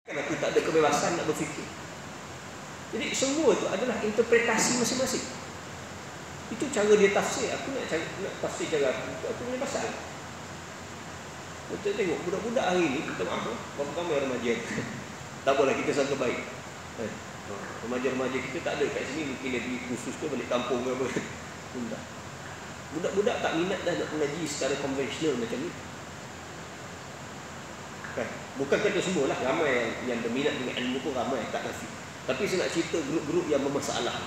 Aku tak ada kebebasan nak berfikir. Jadi semua itu adalah interpretasi masing-masing. Itu cara dia tafsir. Aku nak tafsir cara aku punya pasal. Kita tengok budak-budak hari ni, kita maaf, berapa ramai remaja. Tak apalah, kita sangka baik. Remaja-remaja kita tak ada kat sini, mungkin dia pergi khusus ke balik kampung ke apa. Budak-budak tak minat dah nak mengaji secara konvensional macam ni. Bukan kata semua lah, ramai yang berminat dengan ilmu pun ramai, tak nafi. Tapi saya nak cerita grup-grup yang bermasalah.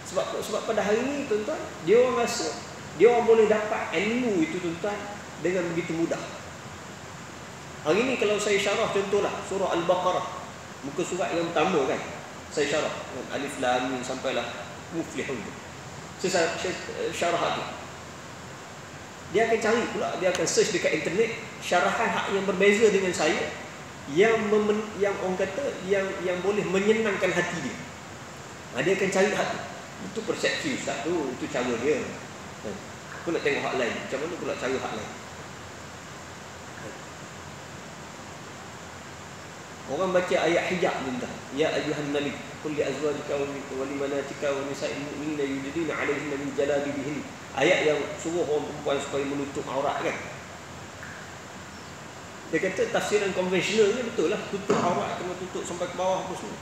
Sebab pada hari ni tuan-tuan, dia orang rasa dia orang boleh dapat ilmu itu tuan-tuan dengan begitu mudah. Hari ni kalau saya syarah contohlah surah Al-Baqarah, muka surat yang pertama kan, saya syarah dengan alif lam mim sampailah muflihun. Saya syarah tu. Dia akan cari pula, dia akan search dekat internet syarahan hak yang berbeza dengan saya, yang orang kata yang boleh menyenangkan hati dia. Dia akan cari hak tu. Itu persepsi ustaz tu, itu cara dia. Aku nak tengok hak lain. Macam mana pula cara hak lain? Orang baca ayat hijab ni dah. Ya ayyuhan nabi, qul li azwajika wa limanatika wa nisa'il mu'minina yudnina 'alaihinna min jalabibihin. Ayat yang suruh orang perempuan supaya menutup aurat kan. Dia kata tafsiran konvensional ni betul lah, tutup aurat kena tutup sampai ke bawah apa semua.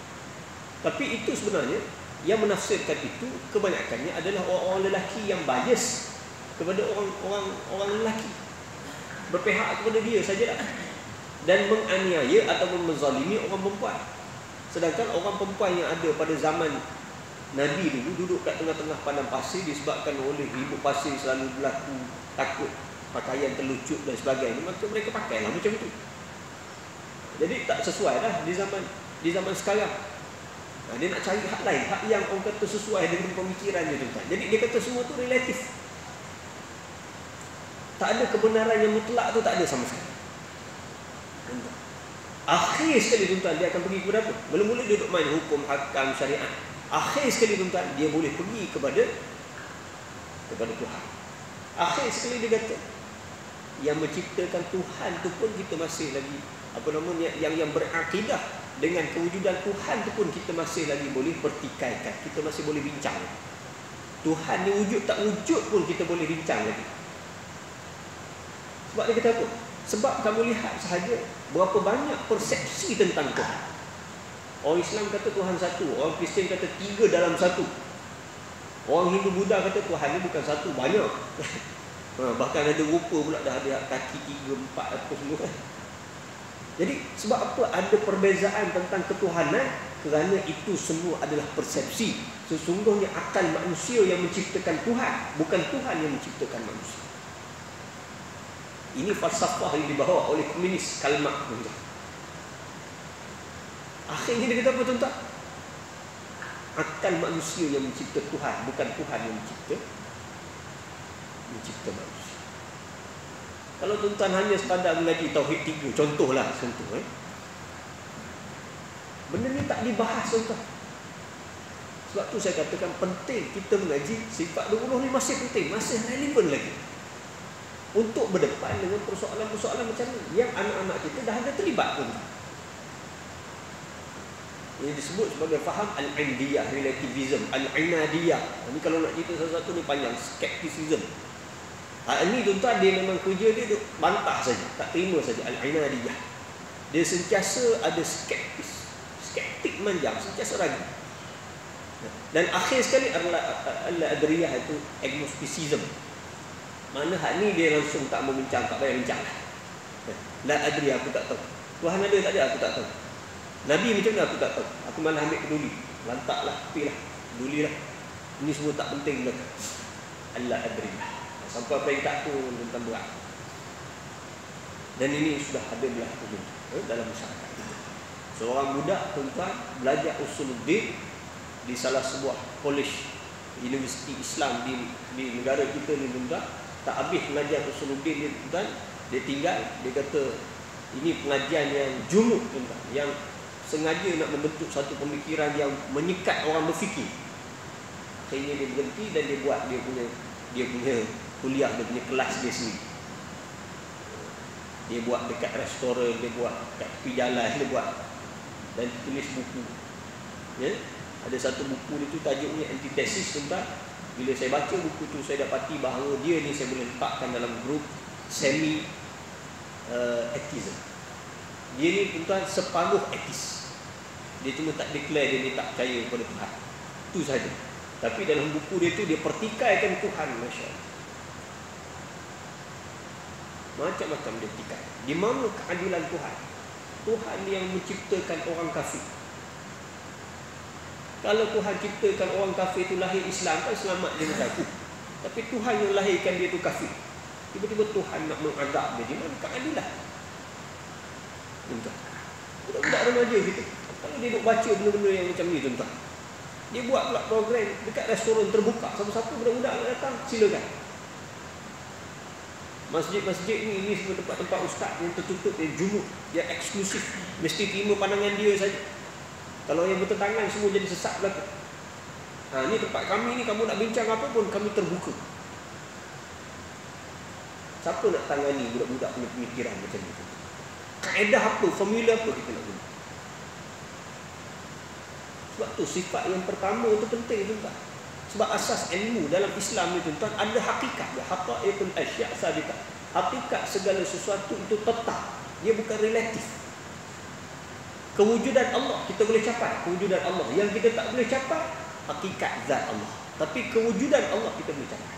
Tapi itu sebenarnya yang menafsirkan itu kebanyakannya adalah orang-orang lelaki yang bias kepada orang lelaki, berpihak kepada dia sajalah, dan menganiaya ataupun menzalimi orang perempuan. Sedangkan orang perempuan yang ada pada zaman Nabi dulu duduk kat tengah-tengah padang pasir disebabkan oleh ribut pasir selalu berlaku, takut pakaian terlucut dan sebagainya, maka mereka pakailah macam itu. Jadi tak sesuai dah di zaman sekarang. Dia nak cari hak lain, hak yang orang kata sesuai dengan pemikirannya tuan. Jadi dia kata semua tu relatif. Tak ada kebenaran yang mutlak tu, tak ada sama sekali. Akhir sekali tuan-tuan dia akan pergi kepada apa? Mula-mula dia duduk main hukum, hakam, syariat. Akhir sekali tuan-tuan dia boleh pergi kepada Tuhan. Akhir sekali dia kata yang menciptakan Tuhan tu pun kita masih lagi yang berakidah dengan kewujudan Tuhan tu pun kita masih lagi boleh pertikaikan, kita masih boleh bincang. Tuhan ni wujud tak wujud pun kita boleh bincang lagi. Sebab dia kata apa? Sebab kamu lihat sahaja berapa banyak persepsi tentang Tuhan. Orang Islam kata Tuhan satu, orang Kristian kata 3 dalam 1. Orang Hindu Buddha kata Tuhan ni bukan satu, banyak. Bahkan ada rupa pula dah ada kaki 3, 4 apa semua. Jadi sebab apa ada perbezaan tentang ketuhanan? Kerana itu semua adalah persepsi. Sesungguhnya akal manusia yang menciptakan Tuhan, bukan Tuhan yang menciptakan manusia. Ini falsafah yang dibawa oleh komunis Karl Marx. Akhirnya dia kata apa tuan-tuan? Akal manusia yang mencipta Tuhan, bukan Tuhan yang mencipta manusia. Kalau tuan-tuan hanya sekadar mengaji tauhid 3, contohlah contoh benda ni tak dibahas tuan-tuan. Sebab tu saya katakan penting kita mengaji sifat 20 ni, masih penting, masih relevan lagi untuk berdepan dengan persoalan-persoalan macam ni yang anak-anak kita dah ada terlibat pun. Ini disebut sebagai faham al-indiyah, relativism, al-inadiyah. Ini kalau nak cerita sesuatu ni panjang, skepticism. Ini tuan-tuan dia memang kerja dia duk bantah saja, tak terima saja al-inadiyah. Dia sentiasa ada skeptik manjang, sentiasa ragu. Dan akhir sekali al-adriyah itu agnosticism. Mana hak ni dia langsung tak mau bincang, tak payah bincang. La adri, aku tak tahu. Tuhan ada tak ada, aku tak tahu. Nabi macam mana, aku tak tahu. Aku malah ambil peduli. Lantaklah, tepilah, pedulilah. Ini semua tak penting belaka. La adri. Sampai peringkat tu tentang berat. Dan ini sudah ada berlaku dalam masyarakat kita. Seorang budak tuan-tuan belajar usuluddin di salah sebuah college universiti Islam di negara kita ni tuan-tuan. Tak habis mengajar usuluddin dia tuan, dia tinggal, dia kata ini pengajian yang junub tuan-tuan, yang sengaja nak membentuk satu pemikiran yang menyekat orang berfikir. Akhirnya dia berhenti dan dia buat dia punya kuliah, dia punya kelas dia sendiri. Dia buat dekat restoran, dia buat dekat tepi jalan, dia buat dan tulis buku. Ya, ada satu buku itu tajuknya Antitesis, tuan. Bila saya baca buku tu, saya dapati bahawa dia ni saya boleh letakkan dalam grup semi atheism. Dia ni tuan separuh etis. Dia cuma tak declare dia ni tak percaya kepada Tuhan. Itu saja. Tapi dalam buku dia tu dia pertikaikan Tuhan, masya-Allah. Macam-macam dia pertikai. Di mana keadilan Tuhan? Tuhan yang menciptakan orang kafir. Kalau Tuhan ciptakan orang kafir itu lahir Islam, kan selamat dia berlaku. Tapi Tuhan yang lahirkan dia itu kafir. Tiba-tiba Tuhan nak mengazab dia. Di mana keadilan? Tuan, budak-budak remaja gitu. Kalau dia duk baca benda-benda yang macam ni, tuan, dia buat pula program dekat restoran terbuka. Siapa-siapa budak-budak nak datang, silakan. Masjid-masjid ni semua tempat-tempat ustaz yang tertutup, yang jumuk, yang eksklusif. Mesti terima pandangan dia saja. Kalau yang bertentangan semua jadi sesat belaka. Ni tempat kami ni, kamu nak bincang apa pun kami terbuka. Siapa nak tangani budak-budak punya pemikiran macam ni? Kaedah apa, formula apa kita nak guna? Sebab tu sifat yang pertama tu penting, tuan. Sebab asas ilmu dalam Islam ni, tuan, ada hakikat. Haqaiqul asya' sabitah. Hakikat segala sesuatu itu tetap. Dia bukan relatif. Kewujudan Allah kita boleh capai, kewujudan Allah. Yang kita tak boleh capai hakikat zat Allah. Tapi kewujudan Allah kita boleh capai.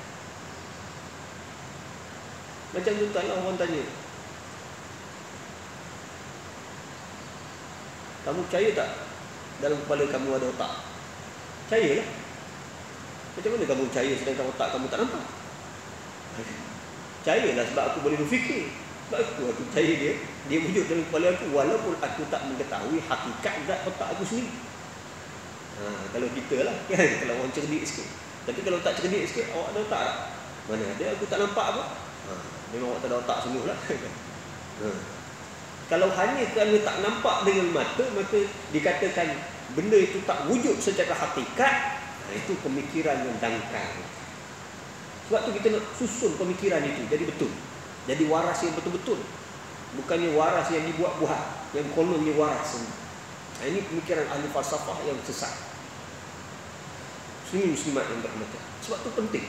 Macam tuan lah, orang tanya, kamu percaya tak dalam kepala kamu ada otak? Percayalah. Macam mana kamu percaya sedangkan otak kamu tak nampak? Percayalah sebab aku boleh berfikir. Sebab aku percaya dia wujud dalam kepala aku walaupun aku tak mengetahui hakikat zat otak aku sendiri. Kalau kita lah kan, kalau orang cerdik sikit. Tapi kalau tak cerdik sikit, awak ada otak tak? Mana ada, aku tak nampak apa. Memang awak tak ada otak sungguh lah. Kalau hanya kerana tak nampak dengan mata, maka dikatakan benda itu tak wujud secara hakikat. Itu pemikiran yang dangkal. Sebab tu kita nak susun pemikiran itu jadi betul, jadi waras yang betul-betul. Bukannya waras yang dibuat-buat, yang kononnya waras. Ini pemikiran ahli falsafah yang sesat. Muslimat yang berhormat. Sebab tu penting.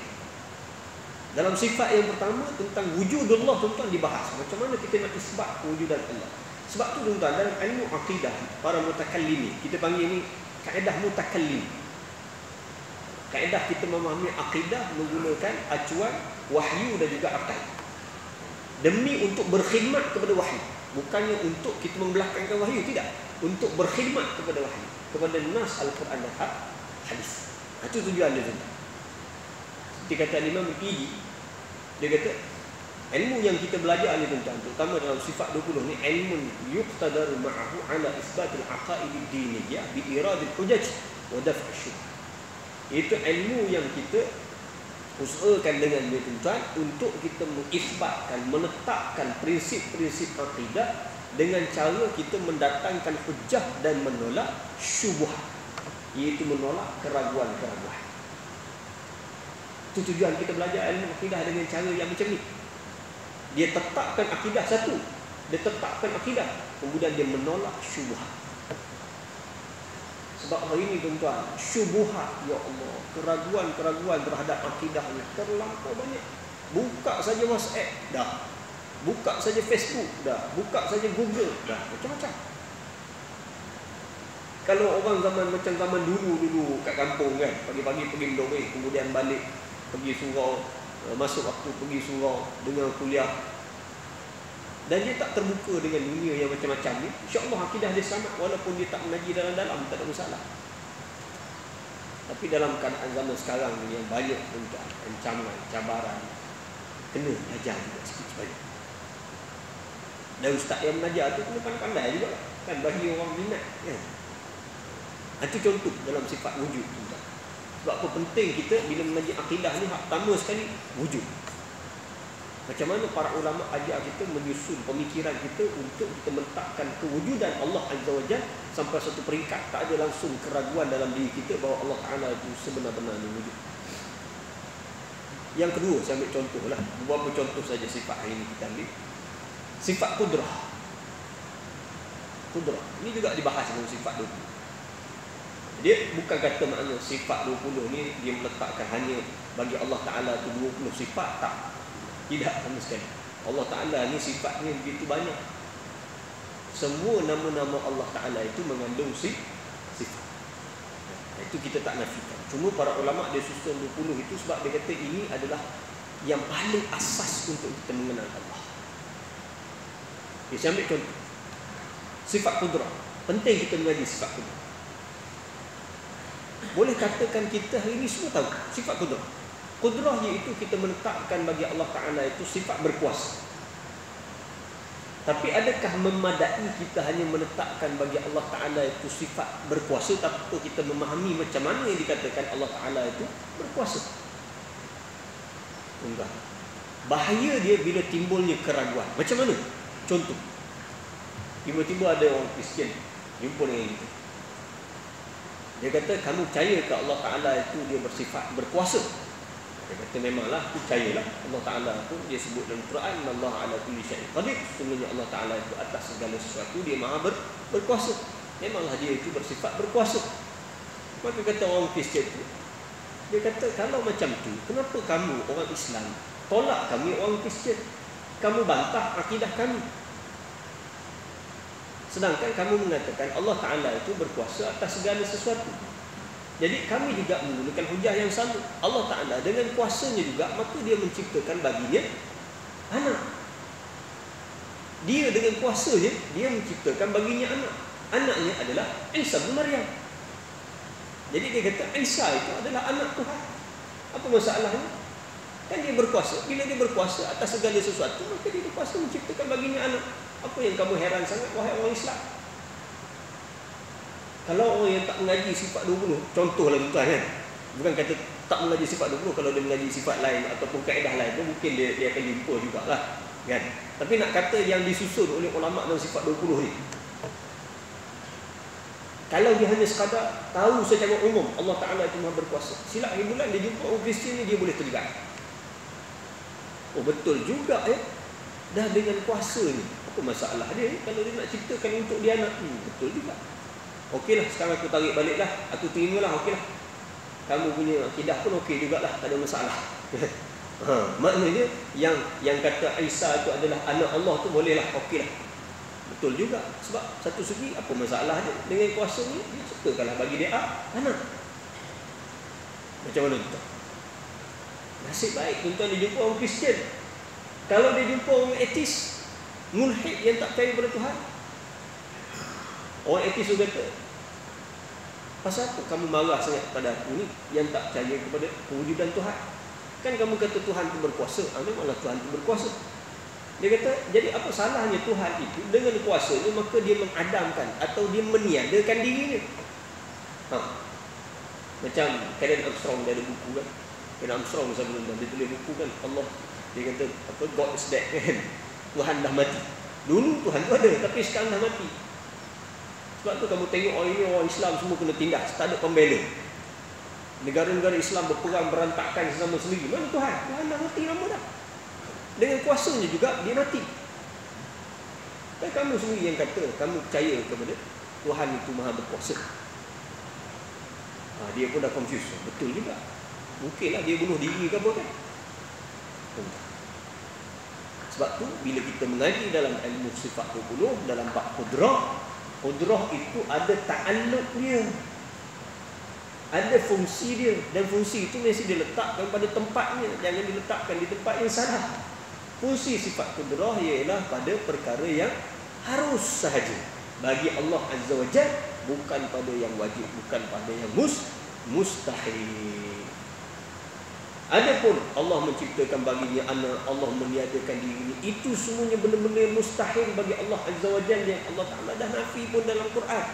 Dalam sifat yang pertama tentang wujudullah, tuan-tuan, dibahas macam mana kita nak isbat kewujudan Allah. Sebab tu tuan-tuan, dalam ilmu akidah para mutakallimin, kita panggil ni kaedah mutakallim. Kaedah kita memahami akidah menggunakan acuan wahyu dan juga akal. Demi untuk berkhidmat kepada wahyu. Bukannya untuk kita membelakangkan wahyu, tidak. Untuk berkhidmat kepada wahyu, kepada nas Al-Quran dan hadis. Itu tujuan dia, tuan. Seperti kata Imam Al-Qidi, dia kata ilmu yang kita belajar ni, tuan, terutama dalam sifat 20 ni, ilmu yuqtadaru ma'ahu ala isbatil aqaid ad-diniyah bi iradil hujaj wa daf'ash syubhat. Itu ilmu yang kita usahakan dengan dia, tuan, untuk kita mengisbatkan, menetapkan prinsip-prinsip akidah dengan cara kita mendatangkan hujah dan menolak syubhat, iaitu menolak keraguan-keraguan. Itu tujuan kita belajar ilmu akidah dengan cara yang macam ni. Dia tetapkan akidah satu, dia tetapkan akidah, kemudian dia menolak syubhat. Sebab hari ini, tuan-tuan, syubhat, ya Allah, keraguan-keraguan terhadap akidah ni terlampau banyak. Buka saja WhatsApp dah, buka saja Facebook dah, buka saja Google dah, macam-macam. Kalau orang zaman macam zaman dulu kat kampung kan, pagi-pagi pergi mendoreh, kemudian balik pergi surau, masuk waktu pergi surau dengan kuliah, dan dia tak terbuka dengan dunia yang macam-macam ni, insya-Allah akidah dia selamat walaupun dia tak mengaji dalam-dalam, tak ada masalah. Tapi dalam keadaan zaman sekarang ni yang banyak untuk ancaman, cabaran, kena belajar juga sikit sebanyak. Dan ustaz yang mengajar tu kena pandai-pandai juga kan, bagi orang minat kan. Itu contoh dalam sifat wujud, tuan. Sebab apa penting kita bila mengaji akidah ni, hak pertama sekali wujud. Macam mana para ulama ajar kita menyusun pemikiran kita untuk kita meletakkan kewujudan Allah Azza wa Jalla sampai satu peringkat tak ada langsung keraguan dalam diri kita bahawa Allah Ta'ala itu sebenar-benarnya wujud. Yang kedua, saya ambil contoh lah, beberapa contoh saja sifat hari ini kita ambil. Sifat kudrah. Kudrah. Ini juga dibahas dalam sifat 20. Dia bukan kata makna sifat 20 ni dia meletakkan hanya bagi Allah Ta'ala tu 20 sifat. Tak. Tidak sama sekali. Allah Ta'ala ni sifatnya begitu banyak. Semua nama-nama Allah Ta'ala itu mengandung sifat. Itu kita tak nafikan. Cuma para ulama' dia susun 20 itu sebab dia kata ini adalah yang paling asas untuk kita mengenal Allah. Okay, saya ambil contoh. Sifat kudrah. Penting kita mengaji sifat kudrah. Boleh katakan kita hari ini semua tahu sifat kudrah. Kudrah iaitu kita menetapkan bagi Allah Ta'ala itu sifat berkuasa. Tapi adakah memadai kita hanya menetapkan bagi Allah Ta'ala itu sifat berkuasa tanpa kita memahami macam mana yang dikatakan Allah Ta'ala itu berkuasa? Enggak. Bahaya dia bila timbulnya keraguan. Macam mana? Contoh. Tiba-tiba ada orang Kristian jumpa dengan kita. Dia kata, kamu percaya ke Allah Ta'ala itu dia bersifat berkuasa? Dia kata, memanglah, percayalah. Allah Ta'ala itu dia sebut dalam Quran, Allah ala kulli syai'in qadir. Sesungguhnya Allah Ta'ala itu atas segala sesuatu dia maha berkuasa. Memanglah dia itu bersifat berkuasa. Maka kata orang Kristian itu, dia kata, kalau macam tu, kenapa kamu orang Islam tolak kami orang Kristian? Kamu bantah akidah kami. Sedangkan kamu mengatakan Allah Ta'ala itu berkuasa atas segala sesuatu. Jadi kami juga menggunakan hujah yang sama. Allah Ta'ala dengan kuasanya juga, maka dia menciptakan baginya anak. Dia dengan kuasanya, dia menciptakan baginya anak. Anaknya adalah Isa bin Maryam. Jadi dia kata Isa itu adalah anak Tuhan. Apa masalahnya? Kan dia berkuasa. Bila dia berkuasa atas segala sesuatu, maka dia berkuasa menciptakan baginya anak. Apa yang kamu heran sangat, wahai orang Islam? Kalau orang yang tak mengaji sifat 20, contohlah tuan kan, bukan kata tak mengaji sifat 20, kalau dia mengaji sifat lain ataupun kaedah lain tu mungkin dia akan jumpa jugalah kan. Tapi nak kata yang disusun oleh ulama dalam sifat 20 ni, kalau dia hanya sekadar tahu secara umum Allah Ta'ala itu maha berkuasa, silap hari bulan dia jumpa orang Kristian ni, dia boleh terlibat. Oh betul juga ya, dah dengan kuasa ni, apa masalah dia kalau dia nak ciptakan untuk dia anak? Betul juga. Okeylah, sekarang aku tarik balik lah, aku terimalah, okeylah. Kamu punya akidah pun okey jugalah, tak ada masalah. Maknanya yang kata Isa itu adalah anak Allah tu bolehlah, okeylah. Betul juga. Sebab satu segi apa masalah dia? Dengan kuasa ni dia ciptakanlah bagi dia anak. Macam mana tu? Nasib baik tuan-tuan dia jumpa orang Kristian. Kalau dia jumpa orang etis, mulhid yang tak percaya pada Tuhan, orang etis tu kata, pasal apa kamu marah sangat pada aku ni yang tak percaya kepada kewujudan Tuhan? Kan kamu kata Tuhan itu berkuasa. Memanglah Tuhan itu berkuasa. Dia kata, jadi apa salahnya Tuhan itu dengan kuasanya, maka dia mengadamkan atau dia meniadakan dirinya. Macam Karen Armstrong, dia ada buku kan. Karen Armstrong sebelum dia tulis buku kan, Allah, dia kata apa, God is dead kan. Tuhan dah mati. Dulu Tuhan tu ada, tapi sekarang dah mati. Sebab tu kamu tengok orang ini, orang Islam semua kena tindas, tak ada pembela. Negara-negara Islam berperang berantakan sesama sendiri. Mana Tuhan? Tuhan dah mati lama dah. Dengan kuasanya juga dia mati. Dan kamu sendiri yang kata kamu percaya kepada Tuhan itu maha berkuasa. Dia pun dah confused. Betul juga. Mungkinlah dia bunuh diri ke apa kan. Sebab tu bila kita mengaji dalam ilmu sifat 20, dalam bab qudrah, qudrah itu ada ta'alluq dia, ada fungsi dia, dan fungsi itu mesti diletakkan pada tempatnya, jangan diletakkan di tempat yang salah. Fungsi sifat qudrah ialah pada perkara yang harus sahaja bagi Allah Azza wa Jalla, bukan pada yang wajib, bukan pada yang mustahil. Adapun Allah menciptakan baginya anak, Allah meniadakan diri, itu semuanya benar-benar mustahil bagi Allah Azza wa Jalla, yang Allah Ta'ala dah nafi pun dalam Quran.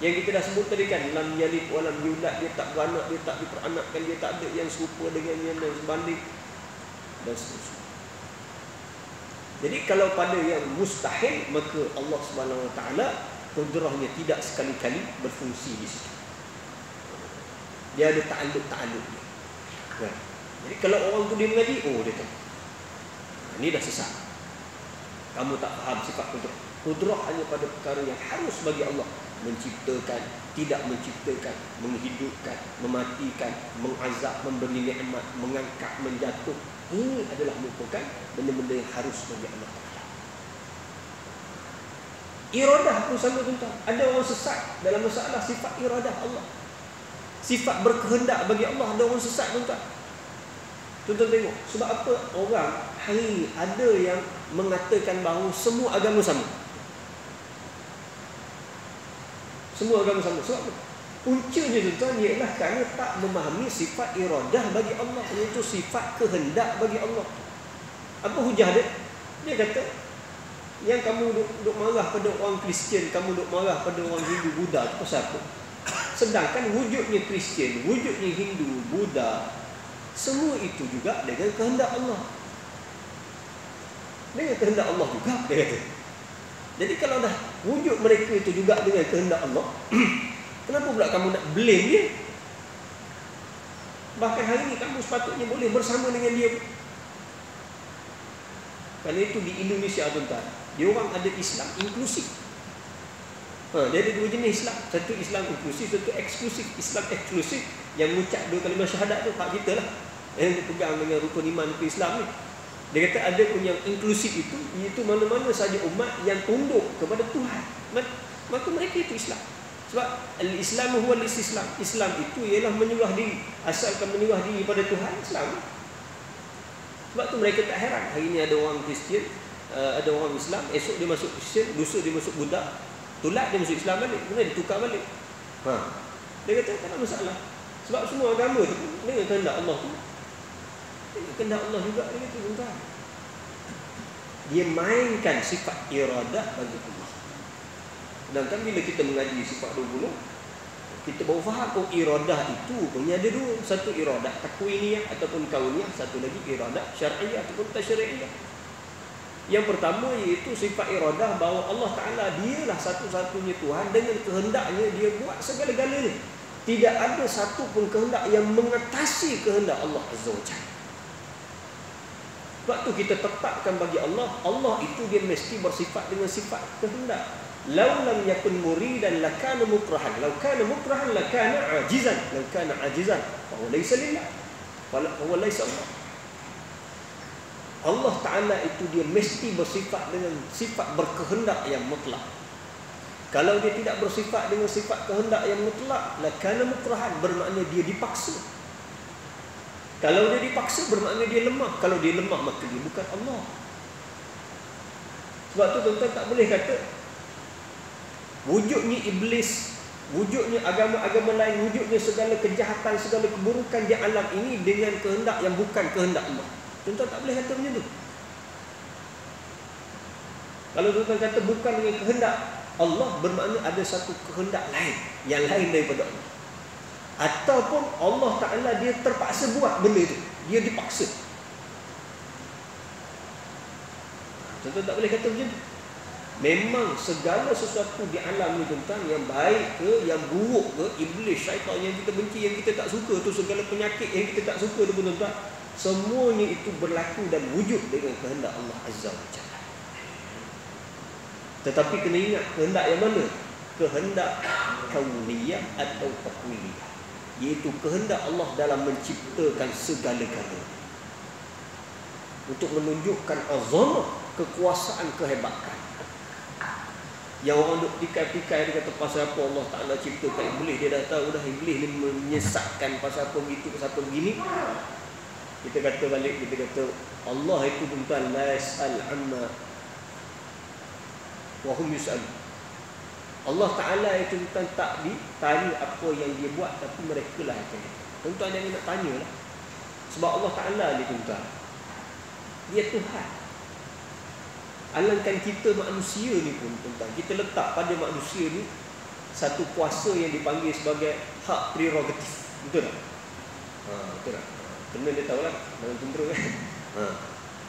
Yang kita dah sebut tadi kan, lam yalid wa lam yulad, dia tak beranak, dia tak diperanakkan, dia tak ada yang serupa dengannya dan sebanding dan seterusnya. Jadi kalau pada yang mustahil, maka Allah Subhanahu wa Ta'ala qudrahnya tidak sekali-kali berfungsi di situ. Dia ada ta'alluq dia. Kan? Jadi kalau orang tu dia mengaji, oh dia tahu. Ini dah sesat. Kamu tak faham sifat kudrah. Kudrah hanya pada perkara yang harus bagi Allah. Menciptakan, tidak menciptakan, menghidupkan, mematikan, mengazab, memberi nikmat, mengangkat, menjatuh. Ini adalah merupakan benda-benda yang harus bagi Allah Ta'ala. Iradah pun sama tuan-tuan. Ada orang sesat dalam masalah sifat iradah Allah. Sifat berkehendak bagi Allah, ada orang sesat tuan-tuan. Tuan-tuan tengok, sebab apa orang hari ini ada yang mengatakan bahawa semua agama sama. Semua agama sama. Sebab apa? Puncanya tuan-tuan ialah kerana tak memahami sifat iradah bagi Allah, iaitu sifat kehendak bagi Allah. Apa hujah dia? Dia kata, yang kamu duk marah pada orang Kristian, kamu duk marah pada orang Hindu, Buddha, itu pasal apa? Sedangkan wujudnya Kristian, wujudnya Hindu, Buddha, semua itu juga dengan kehendak Allah. Dengan kehendak Allah juga, dia kata. Jadi kalau dah wujud mereka itu juga dengan kehendak Allah, kenapa pula kamu nak blame dia? Bahkan hari ini kamu sepatutnya boleh bersama dengan dia. Kerana itu di Indonesia tuan-tuan, dia orang ada Islam inklusif. Dia ada dua jenis Islam. Satu Islam inklusif, satu eksklusif. Islam eksklusif yang mengucap dua kalimah syahadat tu, hak kita lah, yang dipegang dengan rukun iman ke Islam ni. Dia kata ada pun yang inklusif itu, iaitu mana-mana saja umat yang tunduk kepada Tuhan, maka mereka itu Islam. Sebab al-Islamu huwa al-istislam. Islam itu ialah menyerah diri. Asalkan menyerah diri pada Tuhan, Islam. Sebab tu mereka tak heran hari ini ada orang Kristian, ada orang Islam, esok dia masuk Kristian, lusa dia masuk Buddha, tolak dia masuk Islam balik, kemudian ditukar balik. Dia kata tak ada masalah. Sebab semua agama tu dengan kehendak Allah tu. Kehendak Allah juga dia kata tuan-tuan. Dia mainkan sifat iradah bagi Allah. Sedangkan bila kita mengaji sifat 20, kita baru faham oh iradah itu punya ada dua. Satu iradah takwiniyah ataupun kauniyah, satu lagi iradah syar'iyah ataupun tasyri'iyah. Yang pertama iaitu sifat iradah bahawa Allah Ta'ala dialah satu-satunya Tuhan, dengan kehendaknya dia buat segala-galanya. Tidak ada satu pun kehendak yang mengatasi kehendak Allah Azza wa Jalla. Sebab tu kita tetapkan bagi Allah, Allah itu dia mesti bersifat dengan sifat kehendak. Lau lam yakun muridan lakana mukrahan, lau kana mukrahan lakana ajizan, lau kana ajizan fa huwa laysa lillah, fa huwa laysa Allah. Allah Ta'ala itu dia mesti bersifat dengan sifat berkehendak yang mutlak. Kalau dia tidak bersifat dengan sifat kehendak yang mutlak, lakana mukrahan, bermakna dia dipaksa. Kalau dia dipaksa bermakna dia lemah. Kalau dia lemah maka dia bukan Allah. Sebab tu tuan-tuan tak boleh kata wujudnya iblis, wujudnya agama-agama lain, wujudnya segala kejahatan, segala keburukan di alam ini dengan kehendak yang bukan kehendak Allah. Tuan-tuan tak boleh kata macam tu. Kalau tuan-tuan kata bukan dengan kehendak Allah, bermakna ada satu kehendak lain, yang lain daripada Allah. Ataupun Allah Ta'ala dia terpaksa buat benda itu, dia dipaksa. Tuan-tuan tak boleh kata macam tu. Memang segala sesuatu di alam ni tuan-tuan, yang baik ke, yang buruk ke, iblis, syaitan yang kita benci, yang kita tak suka tu, segala penyakit yang kita tak suka tu tuan-tuan, semuanya itu berlaku dan wujud dengan kehendak Allah Azza wa Jalla. Tetapi kena ingat kehendak yang mana? Kehendak kauniyah atau takwiniyah, iaitu kehendak Allah dalam menciptakan segala-galanya, untuk menunjukkan azamah, kekuasaan, kehebatan. Yang orang duk pikai-pikai, dia kata pasal apa Allah Ta'ala ciptakan iblis, dia dah tahu dah iblis ni menyesatkan pasal apa begitu, pasal apa begini. Kita kata balik, kita kata Allah itu tuan-tuan la yas'al amma wa hum yus'al. Allah Ta'ala itu tuan tak ditanya apa yang dia buat, tapi mereka lah yang tanya. Tuan-tuan jangan nak tanya lah. Sebab Allah Ta'ala ni tuan-tuan, dia Tuhan. Alangkan kita manusia ni pun tuan-tuan, kita letak pada manusia ni satu kuasa yang dipanggil sebagai hak prerogatif. Betul tak? Betul tak? Kena dia tahu lah dalam tentera kan.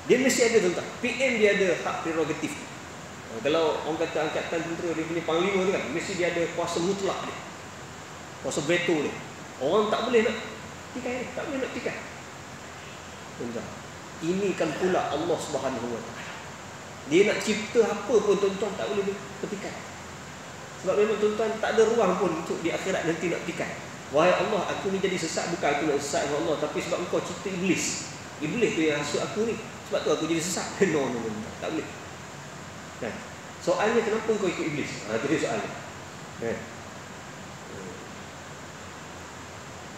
Dia mesti ada tuan-tuan. PM dia ada hak prerogatif. Kalau orang kata angkatan tentera, dia punya panglima tu kan, mesti dia ada kuasa mutlak dia, kuasa veto dia. Orang tak boleh nak tikai, tak boleh nak tikai. Tuan-tuan, ini kan pula Allah Subhanahu wa Ta'ala. Dia nak cipta apa pun tuan-tuan tak boleh petikan. Sebab memang tuan-tuan tak ada ruang pun untuk di akhirat nanti nak petikan. Wahai Allah, aku ni jadi sesat bukan aku nak sesat dengan Allah, tapi sebab engkau cipta iblis. Iblis tu yang hasut aku ni, sebab tu aku jadi sesat. No, tak boleh. Kan? Soalnya kenapa engkau ikut iblis? Itu dia soalnya. Kan?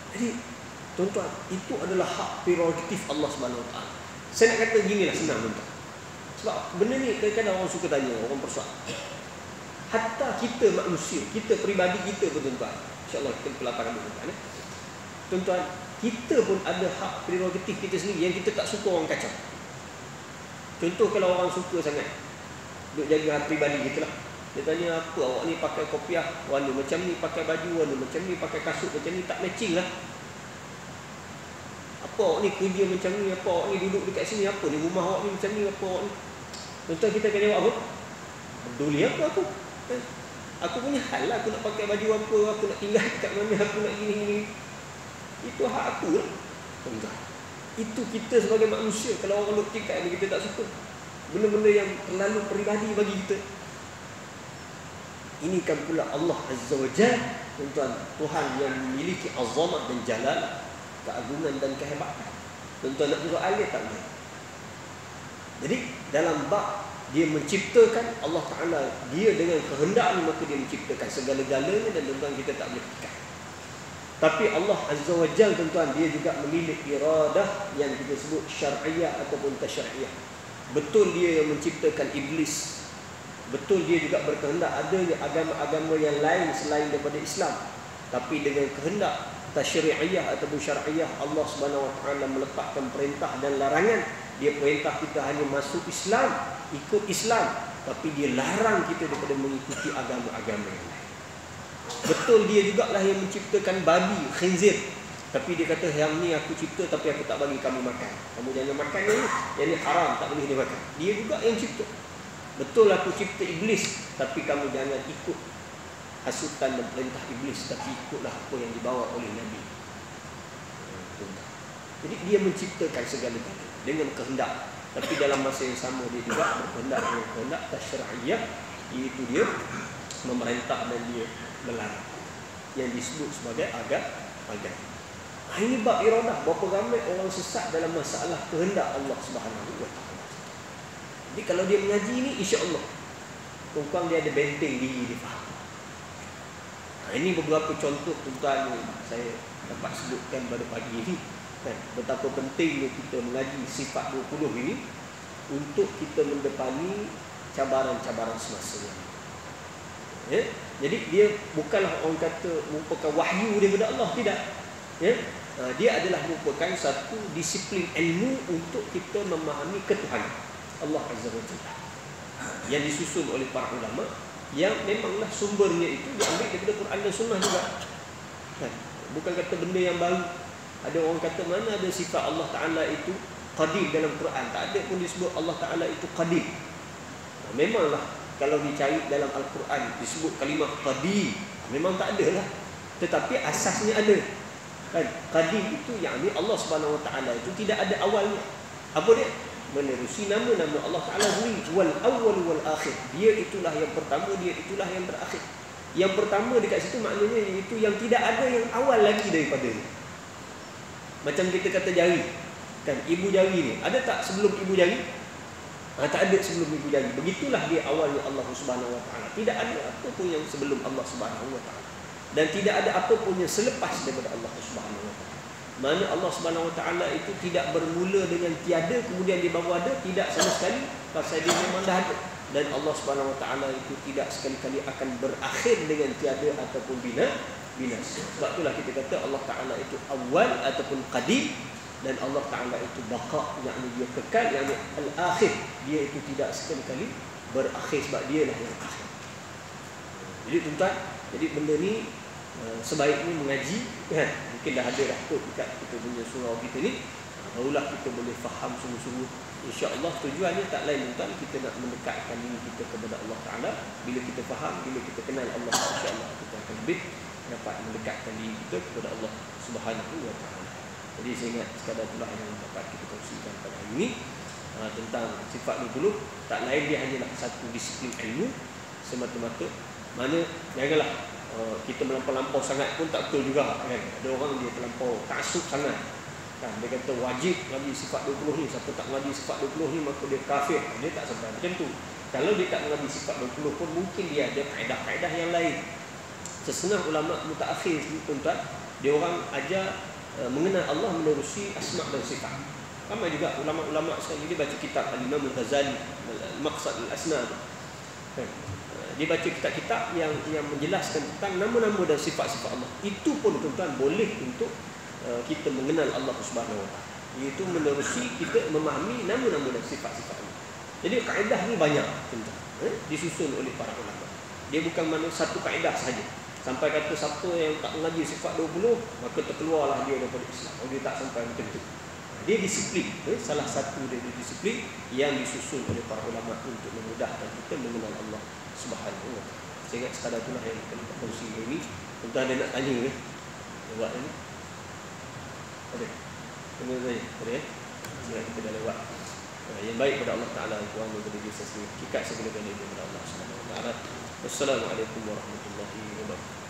Jadi tuan-tuan, itu adalah hak prerogatif Allah SWT. Saya nak kata ginilah, senang tuan-tuan. Sebab benda ni kadang-kadang orang suka tanya, orang persoal. Hatta kita manusia, kita peribadi kita pun tuan-tuan, InsyaAllah kita pelapar dulu tuan-tuan. Tuan-tuan, kita pun ada hak prerogatif kita sendiri yang kita tak suka orang kacau. Contoh kalau orang suka sangat duk jaga hak peribadi kita lah. Dia tanya, apa awak ni pakai kopiah warna macam ni, pakai baju warna macam ni, pakai kasut macam ni, tak matching lah. Apa awak ni kerja macam ni, apa awak ni duduk dekat sini, apa ni rumah awak ni macam ni, apa awak ni. Tuan-tuan, kita akan jawab apa? Peduli apa aku? Aku punya hal lah, aku nak pakai baju apa, aku nak tinggal kat mana, aku nak gini-gini. Itu hak aku lah. Tuan-tuan, itu kita sebagai manusia. Kalau orang duk cakap kita tak suka, benda-benda yang terlalu peribadi bagi kita. Ini kan pula Allah Azza wa Jalla, tuan-tuan, Tuhan yang memiliki azamat dan jalal, keagungan dan kehebatan. Tuan-tuan nak soal dia tak boleh. Jadi dalam bab dia menciptakan, Allah Ta'ala dia dengan kehendaknya maka dia menciptakan segala-galanya, dan tuan-tuan kita tak boleh petikan. Tapi Allah Azza wa Jalla, tuan-tuan, dia juga memiliki iradah yang kita sebut syar'iyah ataupun tasyri'iyah. Betul dia yang menciptakan iblis, betul dia juga berkehendak adanya agama-agama yang lain selain daripada Islam. Tapi dengan kehendak tasyri'iyah ataupun syar'iyah, Allah Subhanahu wa taala meletakkan perintah dan larangan. Dia perintah kita hanya masuk Islam, ikut Islam, tapi dia larang kita daripada mengikuti agama-agama yang lain. Betul dia jugalah yang menciptakan babi, khinzir, tapi dia kata yang ni aku cipta tapi aku tak bagi kamu makan. Kamu jangan makan yang ni haram, tak boleh dia makan. Dia juga yang cipta. Betul aku cipta iblis, tapi kamu jangan ikut hasutan dan perintah iblis, tapi ikutlah apa yang dibawa oleh Nabi. Jadi dia menciptakan segala-galanya dengan kehendak, tapi dalam masa yang sama dia juga berkehendak dengan kehendak tasyri'iyah, iaitu dia memerintah dan dia melarang, yang disebut sebagai agama. Ini bab iradah. Berapa ramai orang sesat dalam masalah kehendak Allah Subhanahu wa taala. Jadi kalau dia mengaji ni, insya-Allah tuan-tuan dia ada benteng diri, dia faham. Ini beberapa contoh tuan-tuan saya dapat sebutkan pada pagi ini, kan, betapa pentingnya kita mengaji sifat 20 ini untuk kita mendepani cabaran-cabaran semasa ini. Ya? Jadi dia bukanlah orang kata merupakan wahyu daripada Allah, tidak. Ya? Dia adalah merupakan satu disiplin ilmu untuk kita memahami ketuhanan Allah Azza wa Jalla, yang disusun oleh para ulama, yang memanglah sumbernya itu diambil daripada Quran dan Sunnah juga. Kan? Bukan kata benda yang baru. Ada orang kata mana ada sifat Allah Ta'ala itu qadir dalam Quran. Tak ada pun disebut Allah Ta'ala itu qadir. Memanglah kalau dicari dalam Al-Quran disebut kalimah qadir, memang tak ada lah. Tetapi asasnya ada. Kan? Qadir itu yang ni Allah Subhanahu Wa Ta'ala itu tidak ada awalnya. Apa dia? Menerusi nama-nama Allah Ta'ala sendiri. Wal awwal wal akhir. Dia itulah yang pertama, dia itulah yang terakhir. Yang pertama dekat situ maknanya itu yang tidak ada yang awal lagi daripada ni. Macam kita kata jari, kan, ibu jari ni ada tak sebelum ibu jari? Tak ada sebelum ibu jari. Begitulah dia awalnya Allah Subhanahu Wa Ta'ala. Tidak ada apa pun yang sebelum Allah Subhanahu Wa Ta'ala, dan tidak ada apa pun yang selepas daripada Allah Subhanahu Wa Ta'ala. Mana Allah Subhanahu Wa Ta'ala itu tidak bermula dengan tiada kemudian dia baru ada, tidak sama sekali, pasal dia memang dah ada. Dan Allah Subhanahu Wa Ta'ala itu tidak sekali-kali akan berakhir dengan tiada ataupun binasa. Sebab itulah kita kata Allah Ta'ala itu awal ataupun qadim, dan Allah Ta'ala itu baqa, yakni dia kekal, yakni al-akhir, dia itu tidak sekali-kali berakhir, sebab dia lah yang akhir. Jadi tuan-tuan, jadi benda ni sebaiknya mengaji, kan? Mungkin dah ada dah kot dekat kita punya surau kita ni, barulah kita boleh faham sungguh-sungguh. InsyaAllah tujuannya tak lain tuan, kita nak mendekatkan diri kita kepada Allah Ta'ala. Bila kita faham, bila kita kenal Allah, insyaAllah kita akan lebih dapat mendekatkan diri kita kepada Allah Subhanahu Wa Ta'ala. Jadi saya ingat sekadar itulah yang dapat kita kongsikan pada hari ini. tentang sifat 20, tak lain dia hanyalah satu disiplin ilmu semata-mata. Mana janganlah kita melampau-lampau sangat pun tak betul juga kan. Ada orang dia terlampau taksub sangat kan, dia kata wajib ngaji sifat 20 ni, siapa tak ngaji sifat 20 ni maka dia kafir. Dia tak sampai macam tu. Kalau dia tak mengaji sifat 20 pun mungkin dia ada kaedah-kaedah yang lain. Setengah ulama mutaakhir ni tuan-tuan, dia orang ajar mengenal Allah menerusi asma dan sifat. Ramai juga ulama-ulama sekarang ni baca kitab Al-Imam Al-Ghazali, Maqsad Al-Asna kan. Dia baca kitab-kitab yang menjelaskan tentang nama-nama dan sifat-sifat Allah. Itu pun tuan-tuan boleh untuk kita mengenal Allah Subhanahu Wa Taala. Iaitu menerusi kita memahami nama-nama dan sifat-sifat Allah. Jadi kaedah ni banyak tuan-tuan, disusun oleh para ulama. Dia bukan mana satu kaedah sahaja. Sampai kata siapa yang tak mengaji sifat 20 maka terkeluarlah dia daripada Islam. Dia tak sampai macam tu. Dia disiplin, salah satu dari disiplin yang disusun oleh para ulama untuk memudahkan kita mengenal Allah Subhanahu Wa Taala. Saya ingat sekadar itulah yang kita kongsi ini. Tuan-tuan ada nak tanya ke? Lewat ni. Ada. Tanya saya. Ada ya? Sebab kita dah lewat. Yang baik pada Allah Taala, Tuhan kepada diri saya sendiri. Hakikat segala-galanya kepada Allah Subhanahu Wa Taala. Wassalamualaikum warahmatullahi wabarakatuh.